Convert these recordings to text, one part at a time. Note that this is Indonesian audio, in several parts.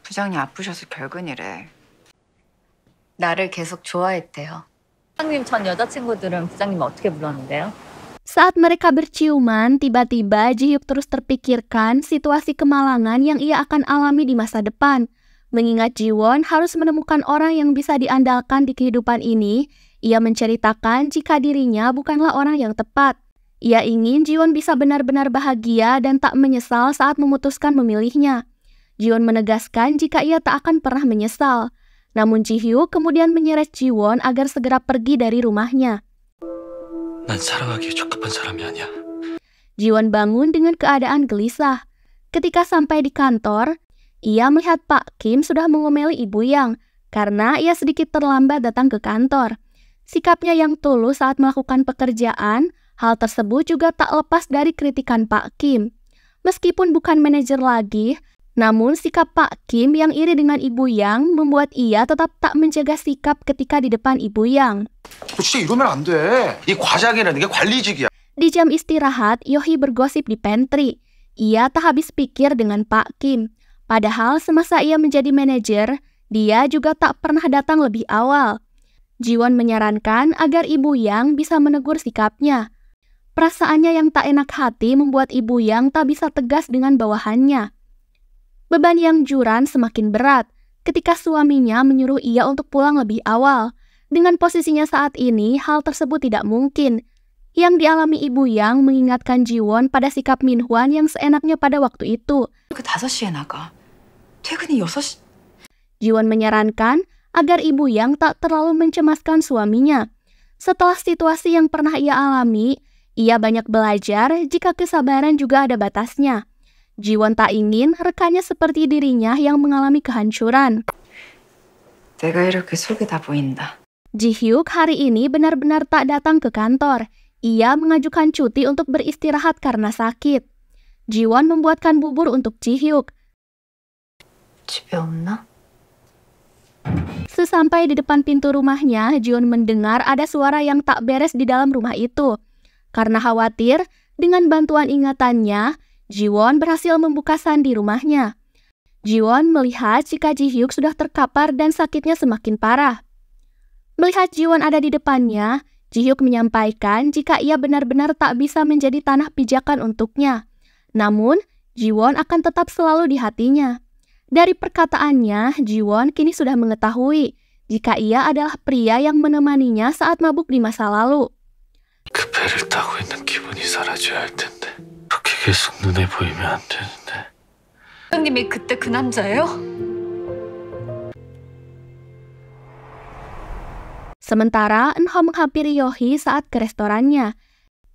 부장이 아프셔서 결근이래. 나를 계속 좋아했대요. 부장님 전 여자친구들은 부장님 어떻게 불렀는데요? Saat mereka berciuman, tiba-tiba Ji-hyuk terus terpikirkan situasi kemalangan yang ia akan alami di masa depan. Mengingat Ji-won harus menemukan orang yang bisa diandalkan di kehidupan ini, ia menceritakan jika dirinya bukanlah orang yang tepat. Ia ingin Ji-won bisa benar-benar bahagia dan tak menyesal saat memutuskan memilihnya. Ji-won menegaskan jika ia tak akan pernah menyesal. Namun Ji-hyuk kemudian menyeret Ji-won agar segera pergi dari rumahnya. 난 사랑하기에 적합한 사람이 아니야. Ji-won bangun dengan keadaan gelisah. Ketika sampai di kantor, ia melihat Pak Kim sudah mengomeli Ibu Yang karena ia sedikit terlambat datang ke kantor. Sikapnya yang tulus saat melakukan pekerjaan, hal tersebut juga tak lepas dari kritikan Pak Kim. Meskipun bukan manajer lagi, namun sikap Pak Kim yang iri dengan Ibu Yang membuat ia tetap tak menjaga sikap ketika di depan Ibu Yang. 너 진짜 이러면 안 돼. 이 과장이라는 게 관리직이야. Di jam istirahat, Yohee bergosip di pantry. Ia tak habis pikir dengan Pak Kim. Padahal semasa ia menjadi manajer, dia juga tak pernah datang lebih awal. Ji-won menyarankan agar Ibu Yang bisa menegur sikapnya. Perasaannya yang tak enak hati membuat Ibu Yang tak bisa tegas dengan bawahannya. Beban Yang Juran semakin berat ketika suaminya menyuruh ia untuk pulang lebih awal. Dengan posisinya saat ini, hal tersebut tidak mungkin. Yang dialami Ibu Yang mengingatkan Ji-won pada sikap Min-hwan yang seenaknya pada waktu itu. 그 5시에 나가. 퇴근이 6시. Ji-won menyarankan agar Ibu Yang tak terlalu mencemaskan suaminya. Setelah situasi yang pernah ia alami, ia banyak belajar jika kesabaran juga ada batasnya. Ji-won tak ingin rekannya seperti dirinya yang mengalami kehancuran. 내가 이렇게 속이 다 보인다. Ji-hyuk hari ini benar-benar tak datang ke kantor. Ia mengajukan cuti untuk beristirahat karena sakit. Ji-won membuatkan bubur untuk Ji-hyuk. 집에 없나? Sesampai di depan pintu rumahnya, Ji-won mendengar ada suara yang tak beres di dalam rumah itu. Karena khawatir, dengan bantuan ingatannya, Ji-won berhasil membuka sandi rumahnya. Ji-won melihat jika Ji-hyuk sudah terkapar dan sakitnya semakin parah. Melihat Ji-won ada di depannya, Ji-hyuk menyampaikan jika ia benar-benar tak bisa menjadi tanah pijakan untuknya. Namun, Ji-won akan tetap selalu di hatinya. Dari perkataannya, Ji-won kini sudah mengetahui jika ia adalah pria yang menemaninya saat mabuk di masa lalu. 그 배를 타고 있는 기분이 사라져야 할 텐데 그렇게 계속 눈에 보이면 안 되는데. 부장님이 그때 그 남자예요? Sementara, Eun-ho menghampiri Yohee saat ke restorannya.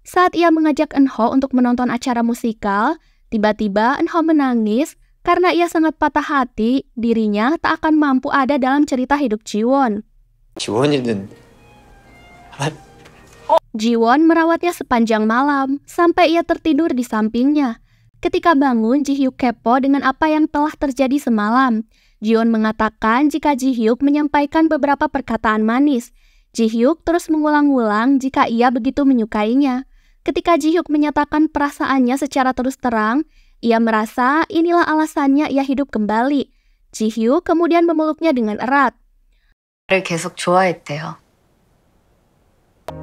Saat ia mengajak Eun-ho untuk menonton acara musikal, tiba-tiba Eun-ho menangis karena ia sangat patah hati dirinya tak akan mampu ada dalam cerita hidup Ji-won. Ji-won merawatnya sepanjang malam, sampai ia tertidur di sampingnya. Ketika bangun, Ji-hyuk kepo dengan apa yang telah terjadi semalam. Ji-won mengatakan jika Ji-hyuk menyampaikan beberapa perkataan manis. Ji-hyuk terus mengulang-ulang jika ia begitu menyukainya. Ketika Ji-hyuk menyatakan perasaannya secara terus terang, ia merasa inilah alasannya ia hidup kembali. Ji-hyuk kemudian memeluknya dengan erat. 나를 계속 좋아했대요.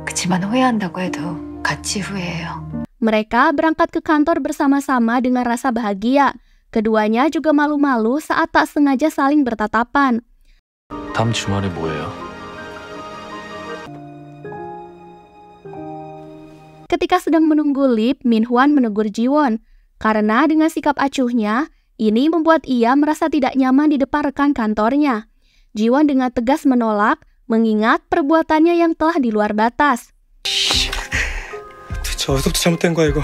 그치만 후회한다고 해도 같이 후회해요. Mereka berangkat ke kantor bersama-sama dengan rasa bahagia. Keduanya juga malu-malu saat tak sengaja saling bertatapan. 다음 주말에 뭐예요? Ketika sedang menunggu lift, Min-hwan menegur Ji-won. Karena dengan sikap acuhnya, ini membuat ia merasa tidak nyaman di depan rekan kantornya. Ji-won dengan tegas menolak, mengingat perbuatannya yang telah di luar batas. 어디서부터 잘못된 거야 이거?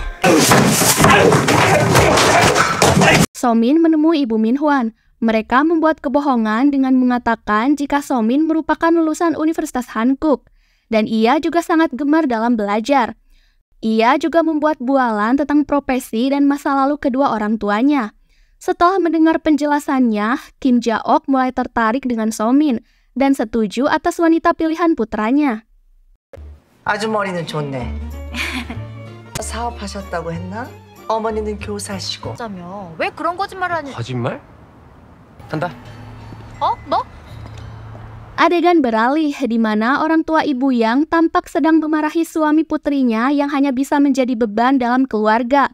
So-min menemui Ibu Min-hwan. Mereka membuat kebohongan dengan mengatakan jika So-min merupakan lulusan Universitas Hankuk dan ia juga sangat gemar dalam belajar. Ia juga membuat bualan tentang profesi dan masa lalu kedua orang tuanya. Setelah mendengar penjelasannya, Kim Ja-ok mulai tertarik dengan So-min dan setuju atas wanita pilihan putranya. 아주머니는 좋네. 사업하셨다고 했나? 어머니는 교사시고. 어쩌면 왜 그런 거짓말을 하니? 거짓말? 간다. 뭐? Adegan beralih di mana orang tua Ibu Yang tampak sedang memarahi suami putrinya yang hanya bisa menjadi beban dalam keluarga.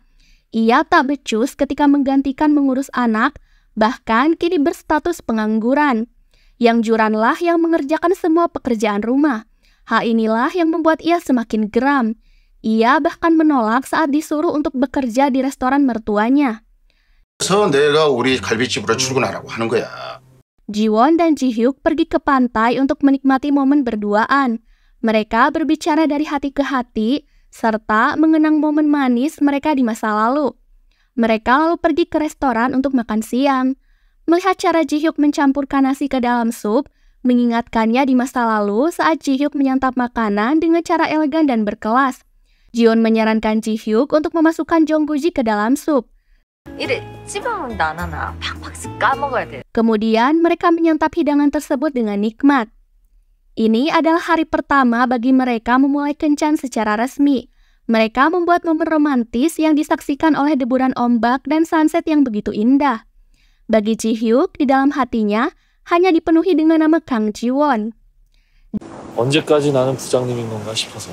Ia tak becus ketika menggantikan mengurus anak, bahkan kini berstatus pengangguran. Yang Juranlah yang mengerjakan semua pekerjaan rumah. Hal inilah yang membuat ia semakin geram. Ia bahkan menolak saat disuruh untuk bekerja di restoran mertuanya. 그래서 내가 우리 갈비집으로 출근하라고 하는 거야. Jiwon dan Ji-hyuk pergi ke pantai untuk menikmati momen berduaan. Mereka berbicara dari hati ke hati, serta mengenang momen manis mereka di masa lalu. Mereka lalu pergi ke restoran untuk makan siang. Melihat cara Ji-hyuk mencampurkan nasi ke dalam sup, mengingatkannya di masa lalu saat Ji-hyuk menyantap makanan dengan cara elegan dan berkelas. Jiwon menyarankan Ji-hyuk untuk memasukkan Jongguji ke dalam sup. 이래 찝어먹는다 안 하나? 팍팍 까먹어야 돼. Kemudian mereka menyantap hidangan tersebut dengan nikmat. Ini adalah hari pertama bagi mereka memulai kencan secara resmi. Mereka membuat momen romantis yang disaksikan oleh deburan ombak dan sunset yang begitu indah. Bagi Ji-hyuk, di dalam hatinya hanya dipenuhi dengan nama Kang Ji-won. 언제까지 나는 부장님인 건가 싶어서.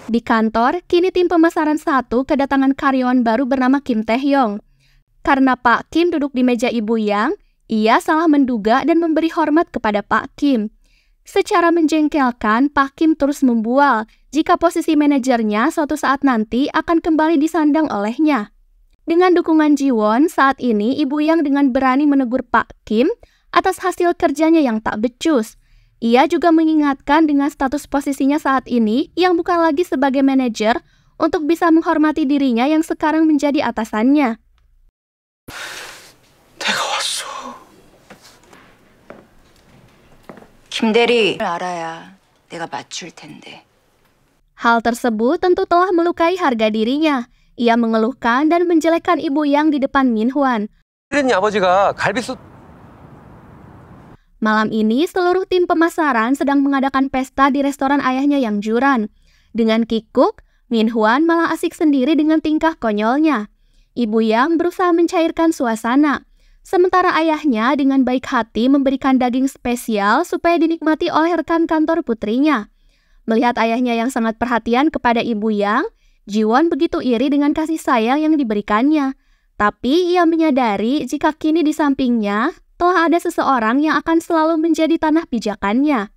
Di kantor, kini tim pemasaran 1 kedatangan karyawan baru bernama Kim Tae-hyung. Karena Pak Kim duduk di meja Ibu Yang, ia salah menduga dan memberi hormat kepada Pak Kim. Secara menjengkelkan, Pak Kim terus membual jika posisi manajernya suatu saat nanti akan kembali disandang olehnya. Dengan dukungan Ji-won, saat ini Ibu Yang dengan berani menegur Pak Kim atas hasil kerjanya yang tak becus. Ia juga mengingatkan dengan status posisinya saat ini yang bukan lagi sebagai manajer untuk bisa menghormati dirinya yang sekarang menjadi atasannya. 내가 왔어. 김대리 알아야 내가 맞출 텐데. Hal tersebut tentu telah melukai harga dirinya. Ia mengeluhkan dan menjelekkan Ibu Yang di depan Min-hwan. 혜린이 아버지가 갈비솥 Malam ini, seluruh tim pemasaran sedang mengadakan pesta di restoran ayahnya yang Juran. Dengan kikuk, Min-hwan malah asik sendiri dengan tingkah konyolnya. Ibu Yang berusaha mencairkan suasana. Sementara ayahnya dengan baik hati memberikan daging spesial supaya dinikmati oleh rekan kantor putrinya. Melihat ayahnya yang sangat perhatian kepada Ibu Yang, Ji-won begitu iri dengan kasih sayang yang diberikannya. Tapi ia menyadari jika kini di sampingnya telah ada seseorang yang akan selalu menjadi tanah pijakannya.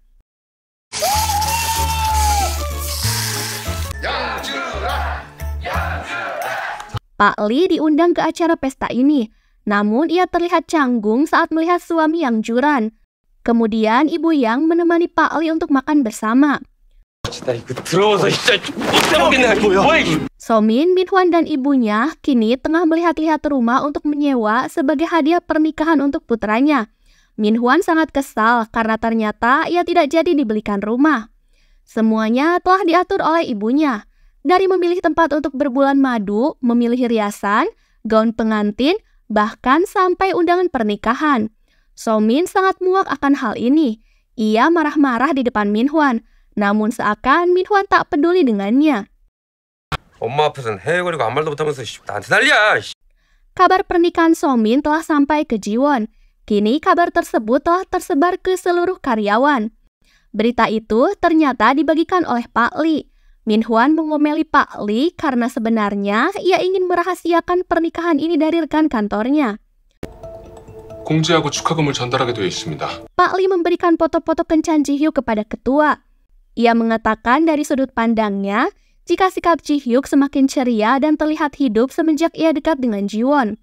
Pak Lee diundang ke acara pesta ini, namun ia terlihat canggung saat melihat suami yang Juran. Kemudian Ibu Yang menemani Pak Lee untuk makan bersama. Somin, Min-hwan, dan ibunya kini tengah melihat-lihat rumah untuk menyewa sebagai hadiah pernikahan untuk putranya. Min-hwan sangat kesal karena ternyata ia tidak jadi dibelikan rumah. Semuanya telah diatur oleh ibunya. Dari memilih tempat untuk berbulan madu, memilih hiasan, gaun pengantin, bahkan sampai undangan pernikahan. Somin sangat muak akan hal ini. Ia marah-marah di depan Min-hwan. Namun seakan Min-hwan tak peduli dengannya. 엄마 앞에서는 헤헤거리고 아무 말도 못하면서 나한테 난리야. Kabar pernikahan Somin telah sampai ke Ji-won. Kini kabar tersebut telah tersebar ke seluruh karyawan. Berita itu ternyata dibagikan oleh Pak Lee. Min-hwan mengomeli Pak Lee karena sebenarnya ia ingin merahasiakan pernikahan ini dari rekan kantornya. 공지하고 축하금을 전달하게 되어 있습니다. Pak Lee memberikan foto-foto kencan Ji-hyuk kepada ketua. Ia mengatakan dari sudut pandangnya, jika sikap Ji-hyuk semakin ceria dan terlihat hidup semenjak ia dekat dengan Ji-won.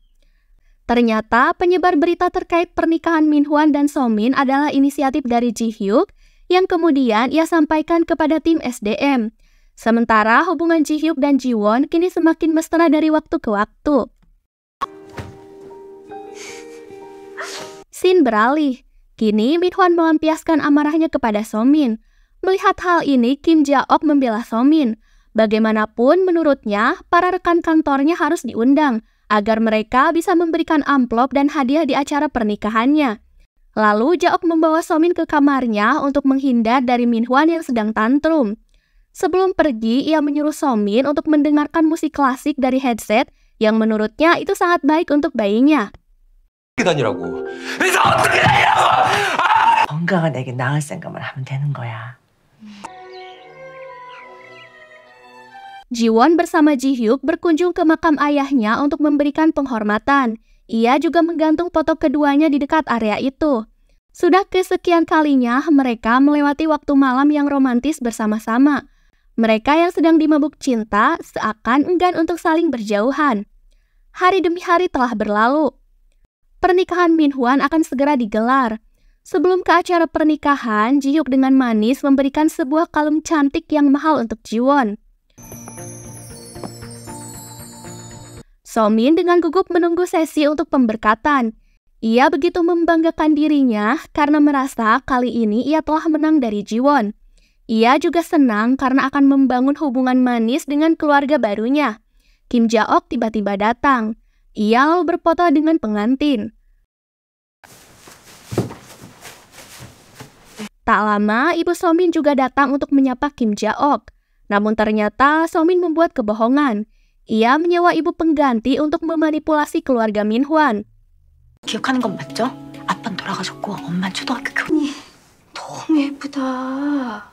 Ternyata penyebar berita terkait pernikahan Min-hwan dan Somin adalah inisiatif dari Ji-hyuk yang kemudian ia sampaikan kepada tim SDM. Sementara hubungan Ji-hyuk dan Ji-won kini semakin mesra dari waktu ke waktu. Scene beralih. Kini Min-hwan melampiaskan amarahnya kepada Somin. Melihat hal ini, Kim Ja-ok membela Somin. Bagaimanapun menurutnya, para rekan kantornya harus diundang agar mereka bisa memberikan amplop dan hadiah di acara pernikahannya. Lalu Ja-ok membawa Somin ke kamarnya untuk menghindar dari Min-hwan yang sedang tantrum. Sebelum pergi, ia menyuruh Somin untuk mendengarkan musik klasik dari headset yang menurutnya itu sangat baik untuk bayinya. 다니라고. 그래서 어떻게 다니라고? 건강한 애기 낳을 생각만 하면 되는 거야. Jiwon bersama Ji-hyuk berkunjung ke makam ayahnya untuk memberikan penghormatan. Ia juga menggantung foto keduanya di dekat area itu. Sudah kesekian kalinya mereka melewati waktu malam yang romantis bersama-sama. Mereka yang sedang dimabuk cinta seakan enggan untuk saling berjauhan. Hari demi hari telah berlalu. Pernikahan Min-hwan akan segera digelar. Sebelum ke acara pernikahan, Ji-hyuk dengan manis memberikan sebuah kalung cantik yang mahal untuk Jiwon. So-min dengan gugup menunggu sesi untuk pemberkatan. Ia begitu membanggakan dirinya karena merasa kali ini ia telah menang dari Jiwon. Ia juga senang karena akan membangun hubungan manis dengan keluarga barunya. Kim Ja-ok tiba-tiba datang. Ia lalu berfoto dengan pengantin. Tak lama, ibu So-min juga datang untuk menyapa Kim Ja-ok. Namun ternyata So-min membuat kebohongan. Ia menyewa ibu pengganti untuk memanipulasi keluarga Min-hwan. 기억하는 건 맞죠? 아빠는 돌아가셨고 엄마는 초등학교 교원이 너무 예쁘다.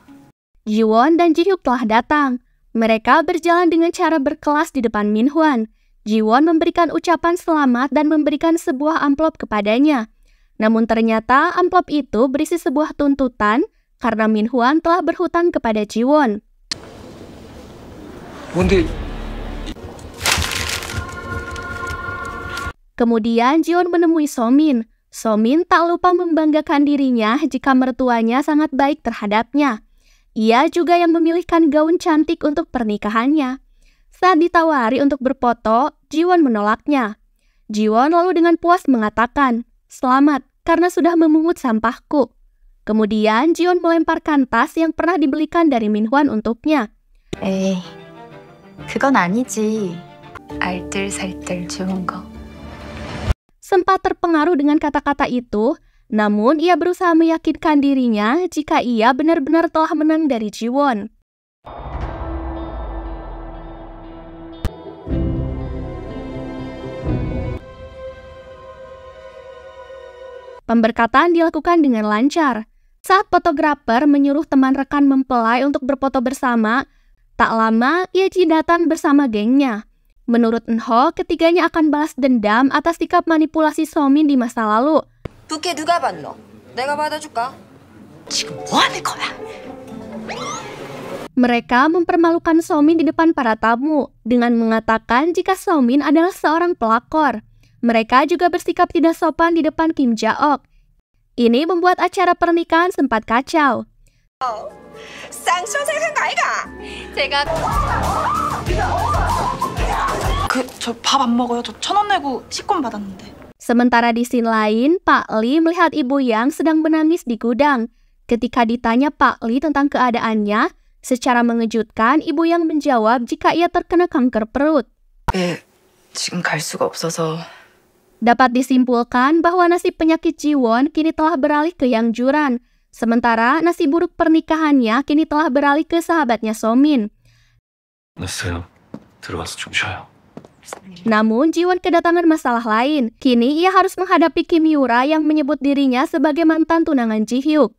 Jiwon dan Ji-hyuk telah datang. Mereka berjalan dengan cara berkelas di depan Min-hwan. Jiwon memberikan ucapan selamat dan memberikan sebuah amplop kepadanya. Namun ternyata amplop itu berisi sebuah tuntutan karena Min-hwan telah berhutang kepada Jiwon. 뭔데? Kemudian Jiwon menemui So-min. So-min tak lupa membanggakan dirinya jika mertuanya sangat baik terhadapnya. Ia juga yang memilihkan gaun cantik untuk pernikahannya. Saat ditawari untuk berfoto, Jiwon menolaknya. Jiwon lalu dengan puas mengatakan, "Selamat, karena sudah memungut sampahku." Kemudian Jiwon melemparkan tas yang pernah dibelikan dari Min-hwan untuknya. 에이, 그건 아니지. 알뜰살뜰 좋은 거. Sempat terpengaruh dengan kata-kata itu, namun ia berusaha meyakinkan dirinya jika ia benar-benar telah menang dari Jiwon. Pemberkatan dilakukan dengan lancar. Saat fotografer menyuruh teman rekan mempelai untuk berfoto bersama, tak lama ia datang bersama gengnya. Menurut Eun-ho, ketiganya akan balas dendam atas sikap manipulasi So-min di masa lalu. 부케 누가 받노? 내가 받아줄까? 지금 뭐 하는 거야? Mereka mempermalukan So-min di depan para tamu dengan mengatakan jika So-min adalah seorang pelakor. Mereka juga bersikap tidak sopan di depan Kim Ja-ok. Ini membuat acara pernikahan sempat kacau. 쌍수생생 가이가? 제가 저 밥 안 먹어요. 저 1,000원 내고 식권 받았는데. Sementara di scene lain, Pak Lee melihat Ibu Yang sedang menangis di gudang. Ketika ditanya Pak Lee tentang keadaannya, secara mengejutkan Ibu Yang menjawab jika ia terkena kanker perut. 지금 갈 수가 없어서. Dapat disimpulkan bahwa nasib penyakit Jiwon kini telah beralih ke Yang Juran. Sementara nasib buruk pernikahannya kini telah beralih ke sahabatnya So-min. 됐어요. 들어가서 좀 쉬어요. Namun Jiwon kedatangan masalah lain. Kini ia harus menghadapi Kim Yura yang menyebut dirinya sebagai mantan tunangan Ji-hyuk.